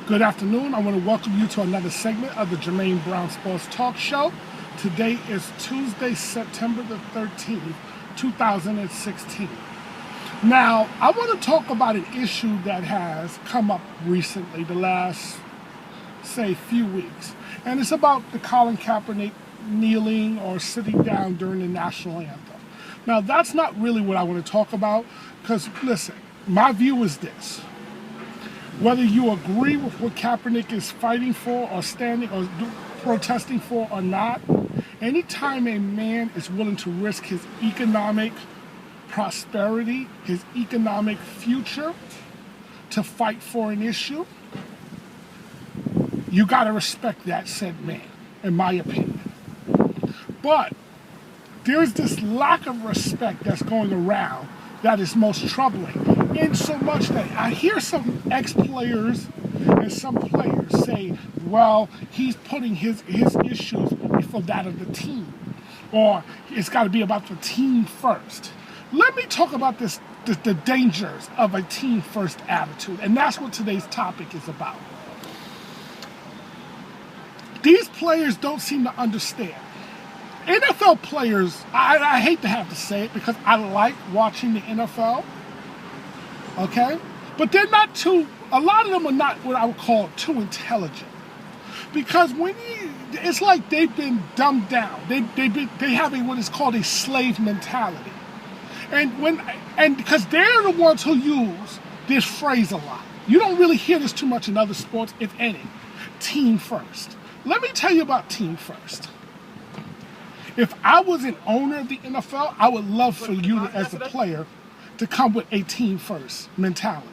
Good afternoon. I want to welcome you to another segment of the Jermaine Brown Sports Talk Show. Today is Tuesday, September the 13th, 2016. Now, I want to talk about an issue that has come up recently, the last, few weeks. And it's about the Colin Kaepernick kneeling or sitting down during the national anthem. Now, that's not really what I want to talk about because, listen, my view is this. Whether you agree with what Kaepernick is fighting for or standing or protesting for or not, anytime a man is willing to risk his economic prosperity, his economic future to fight for an issue, you got to respect that said man, in my opinion. But there's this lack of respect that's going around that is most troubling. In so much that I hear some ex-players and some players say, well, he's putting his issues before that of the team. Or it's got to be about the team first. Let me talk about the dangers of a team first attitude. And that's what today's topic is about. These players don't seem to understand. NFL players, I hate to have to say it because I like watching the NFL. Okay? But they're not a lot of them are not what I would call too intelligent. Because it's like they've been dumbed down. They have what is called a slave mentality. And because they're the ones who use this phrase a lot. You don't really hear this too much in other sports, if any. Team first. Let me tell you about team first. If I was an owner of the NFL, I would love for you as a player to come with a team first mentality.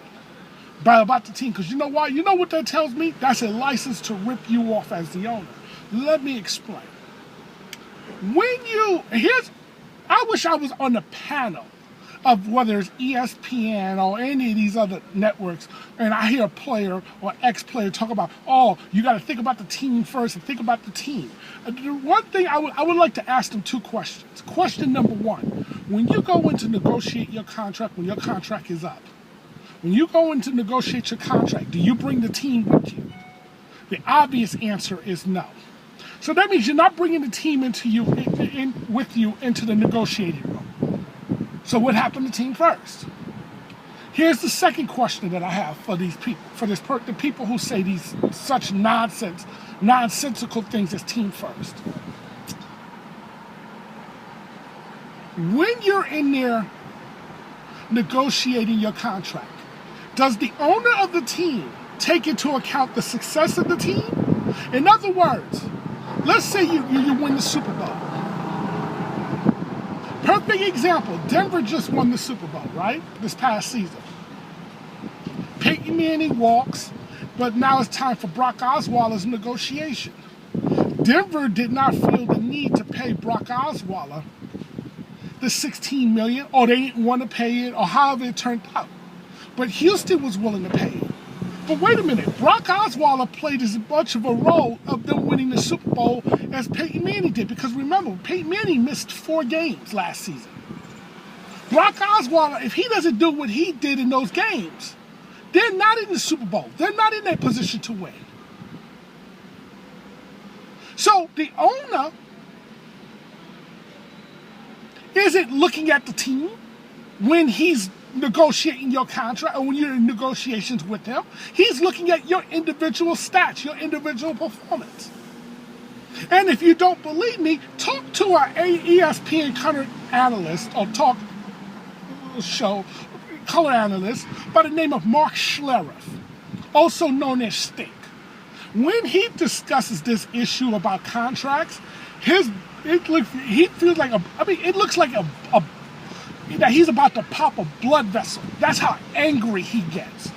About the team, because you know why? You know what that tells me? That's a license to rip you off as the owner. Let me explain. I wish I was on the panel of whether it's ESPN or any of these other networks, and I hear a player or ex-player talk about, oh, you got to think about the team first and think about the team. The one thing I would like to ask them two questions. Question number one, when you go in to negotiate your contract, when your contract is up, when you go in to negotiate your contract, do you bring the team with you? The obvious answer is no. So that means you're not bringing the team with you into the negotiating room. So what happened to team first? Here's the second question that I have for these people, the people who say these such nonsensical things as team first. When you're in there negotiating your contract, does the owner of the team take into account the success of the team? In other words, let's say you win the Super Bowl. Perfect example, Denver just won the Super Bowl, right? This past season. Peyton Manning walks, but now it's time for Brock Osweiler's negotiation. Denver did not feel the need to pay Brock Osweiler the $16 million, or they didn't want to pay it, or however it turned out. But Houston was willing to pay it. But wait a minute, Brock Osweiler played as much of a role of them winning the Super Bowl as Peyton Manning did. Because remember, Peyton Manning missed 4 games last season. Brock Osweiler, if he doesn't do what he did in those games, they're not in the Super Bowl. They're not in that position to win. So the owner isn't looking at the team when he's negotiating your contract or when you're in negotiations with him. He's looking at your individual stats, your individual performance. And if you don't believe me, talk to our ESPN color analyst or talk show color analyst by the name of Mark Schlereth, also known as Stink. When he discusses this issue about contracts, it looks like that he's about to pop a blood vessel. That's how angry he gets.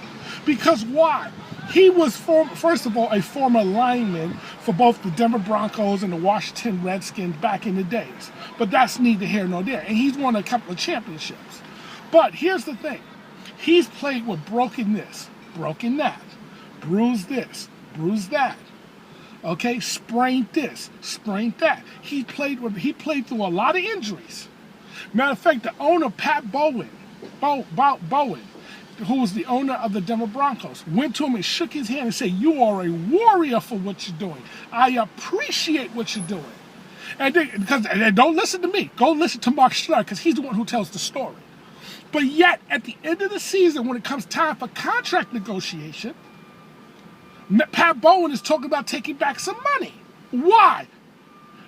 Because why? He was, first of all, a former lineman for both the Denver Broncos and the Washington Redskins back in the days. But that's neither here nor there. And he's won a couple of championships. But here's the thing. He's played with broken this, broken that, bruised this, bruised that. Okay, sprained this, sprained that. He played through a lot of injuries. Matter of fact, the owner, Pat Bowen, who was the owner of the Denver Broncos, went to him and shook his hand and said, "You are a warrior for what you're doing. I appreciate what you're doing." And don't listen to me. Go listen to Mark Schlereth, because he's the one who tells the story. But yet, at the end of the season, when it comes time for contract negotiation, Pat Bowen is talking about taking back some money. Why?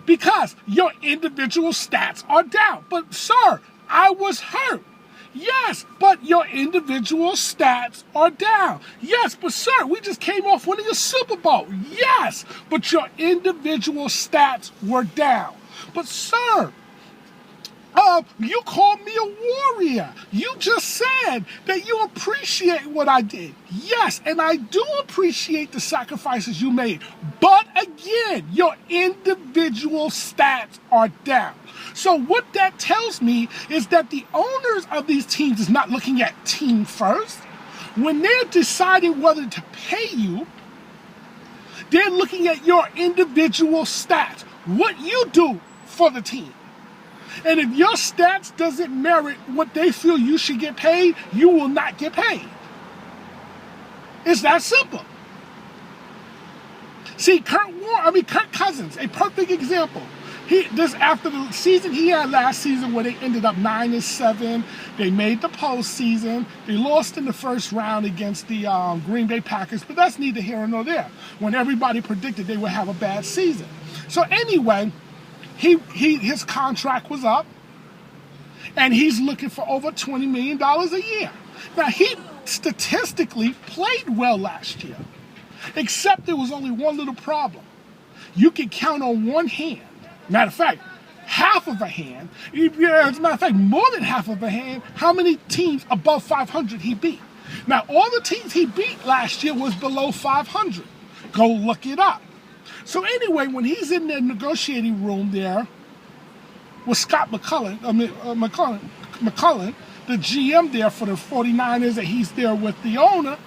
Because your individual stats are down. But sir, I was hurt. Yes, but your individual stats are down. Yes, but sir, we just came off winning a Super Bowl. Yes, but your individual stats were down. But sir, you called me a warrior. You just said that you appreciate what I did. Yes, and I do appreciate the sacrifices you made. But again, your individual stats are down. So what that tells me is that the owners of these teams is not looking at team first. When they're deciding whether to pay you, they're looking at your individual stats, what you do for the team. And if your stats doesn't merit what they feel you should get paid, you will not get paid. It's that simple. See, Kirk Cousins, a perfect example. After the season he had last season, where they ended up 9-7, they made the postseason. They lost in the first round against the Green Bay Packers, but that's neither here nor there. When everybody predicted they would have a bad season. So anyway, his contract was up, and he's looking for over $20 million a year. Now, he statistically played well last year, except there was only one little problem. You can count on one hand. Matter of fact, half of a hand, as a matter of fact, more than half of a hand, how many teams above 500 he beat. Now, all the teams he beat last year was below 500. Go look it up. So anyway, when he's in the negotiating room there with Scott McCullough, the GM there for the 49ers, and he's there with the owner,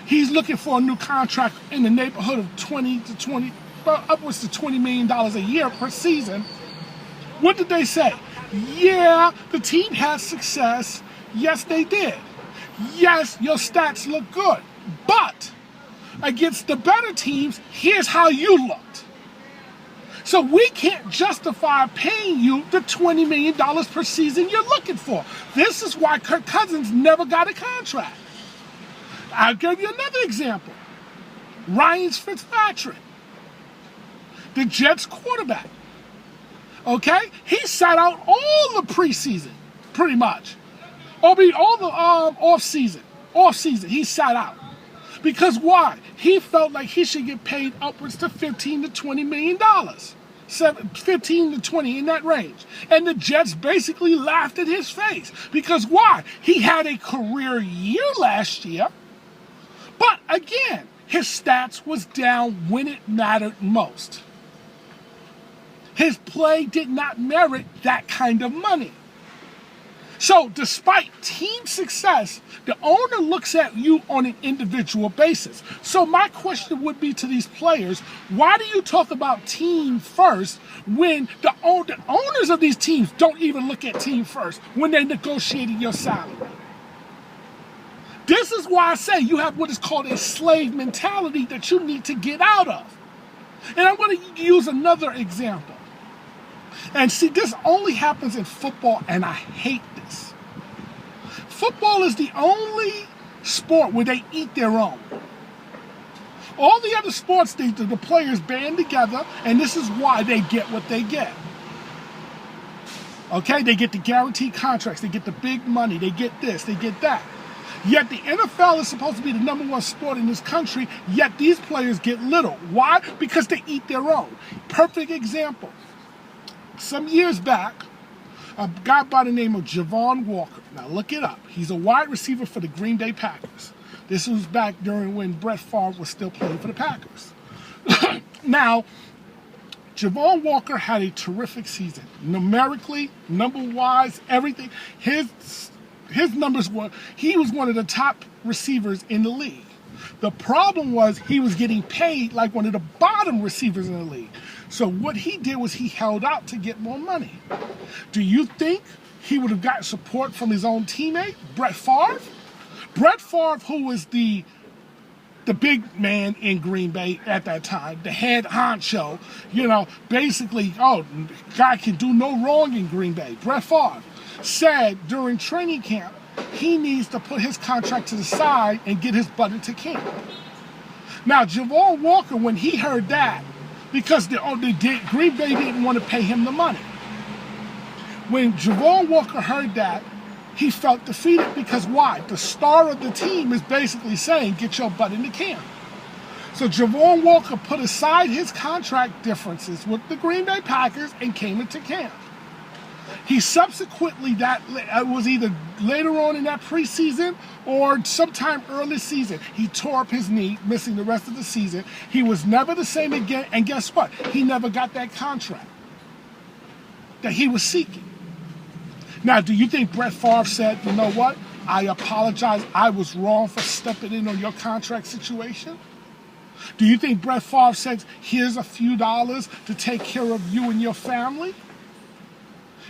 he's looking for a new contract in the neighborhood of upwards to $20 million a year per season. What did they say? Yeah, the team had success. Yes, they did. Yes, your stats look good. But against the better teams, here's how you looked. So we can't justify paying you the $20 million per season you're looking for. This is why Kirk Cousins never got a contract. I'll give you another example. Ryan Fitzpatrick, the Jets quarterback. Okay? He sat out all the preseason, pretty much. All the off-season. He sat out. Because why? He felt like he should get paid upwards to $15 to $20 million. 15 to 20, in that range. And the Jets basically laughed in his face. Because why? He had a career year last year. But again, his stats was down when it mattered most. His play did not merit that kind of money. So despite team success, the owner looks at you on an individual basis. So my question would be to these players, why do you talk about team first when the owners of these teams don't even look at team first when they're negotiating your salary? This is why I say you have what is called a slave mentality that you need to get out of. And I'm going to use another example. And see, this only happens in football, and I hate this. Football is the only sport where they eat their own. All the other sports, the players band together, and this is why they get what they get. Okay, they get the guaranteed contracts, they get the big money, they get this, they get that. Yet the NFL is supposed to be the number one sport in this country, yet these players get little. Why? Because they eat their own. Perfect example. Some years back, a guy by the name of Javon Walker. Now look it up. He's a wide receiver for the Green Bay Packers. This was back during when Brett Favre was still playing for the Packers. Now, Javon Walker had a terrific season. Numerically, number-wise, everything. His numbers were, he was one of the top receivers in the league. The problem was he was getting paid like one of the bottom receivers in the league. So what he did was he held out to get more money. Do you think he would have gotten support from his own teammate, Brett Favre? Brett Favre, who was the big man in Green Bay at that time, the head honcho, basically, guy can do no wrong in Green Bay. Brett Favre said during training camp he needs to put his contract to the side and get his butt into camp. Now, Javon Walker, when he heard that, because Green Bay didn't want to pay him the money. When Javon Walker heard that, he felt defeated because why? The star of the team is basically saying, get your butt into camp. So Javon Walker put aside his contract differences with the Green Bay Packers and came into camp. He subsequently, that was either later on in that preseason or sometime early season, he tore up his knee, missing the rest of the season. He was never the same again, and guess what? He never got that contract that he was seeking. Now, do you think Brett Favre said, you know what? I apologize. I was wrong for stepping in on your contract situation? Do you think Brett Favre said, here's a few dollars to take care of you and your family?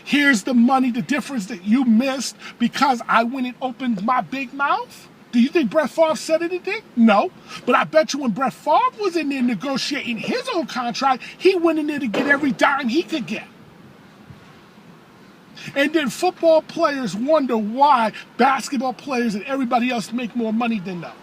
Here's the money, the difference that you missed because I went and opened my big mouth? Do you think Brett Favre said anything? No. But I bet you when Brett Favre was in there negotiating his own contract, he went in there to get every dime he could get. And then football players wonder why basketball players and everybody else make more money than them.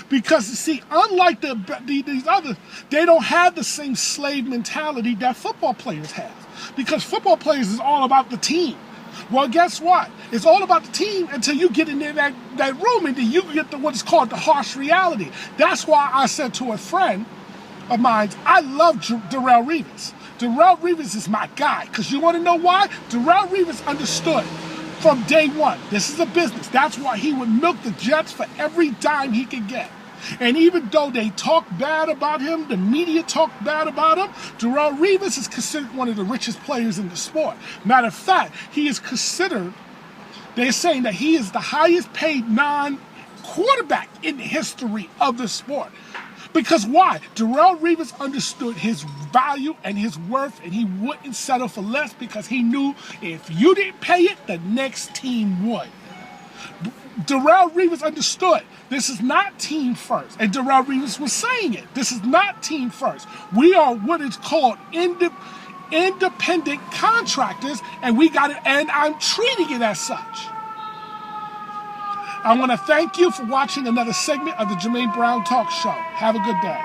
Because, see, unlike these others, they don't have the same slave mentality that football players have. Because football players is all about the team. Well, guess what? It's all about the team until you get in there that room and then you get what's called the harsh reality. That's why I said to a friend of mine, I love Darrelle Revis. Darrelle Revis is my guy. Because you want to know why? Darrelle Revis understood from day one, this is a business. That's why he would milk the Jets for every dime he could get. And even though they talk bad about him, the media talk bad about him, Darrelle Revis is considered one of the richest players in the sport. Matter of fact, he is considered, they're saying that he is the highest paid non-quarterback in the history of the sport. Because why? Darrelle Revis understood his value and his worth, and he wouldn't settle for less because he knew if you didn't pay it, the next team would. Darrelle Revis understood this is not team first. And Darrelle Revis was saying it. This is not team first. We are what is called independent contractors, and we got it, and I'm treating it as such. I want to thank you for watching another segment of the Jermaine Brown Talk Show. Have a good day.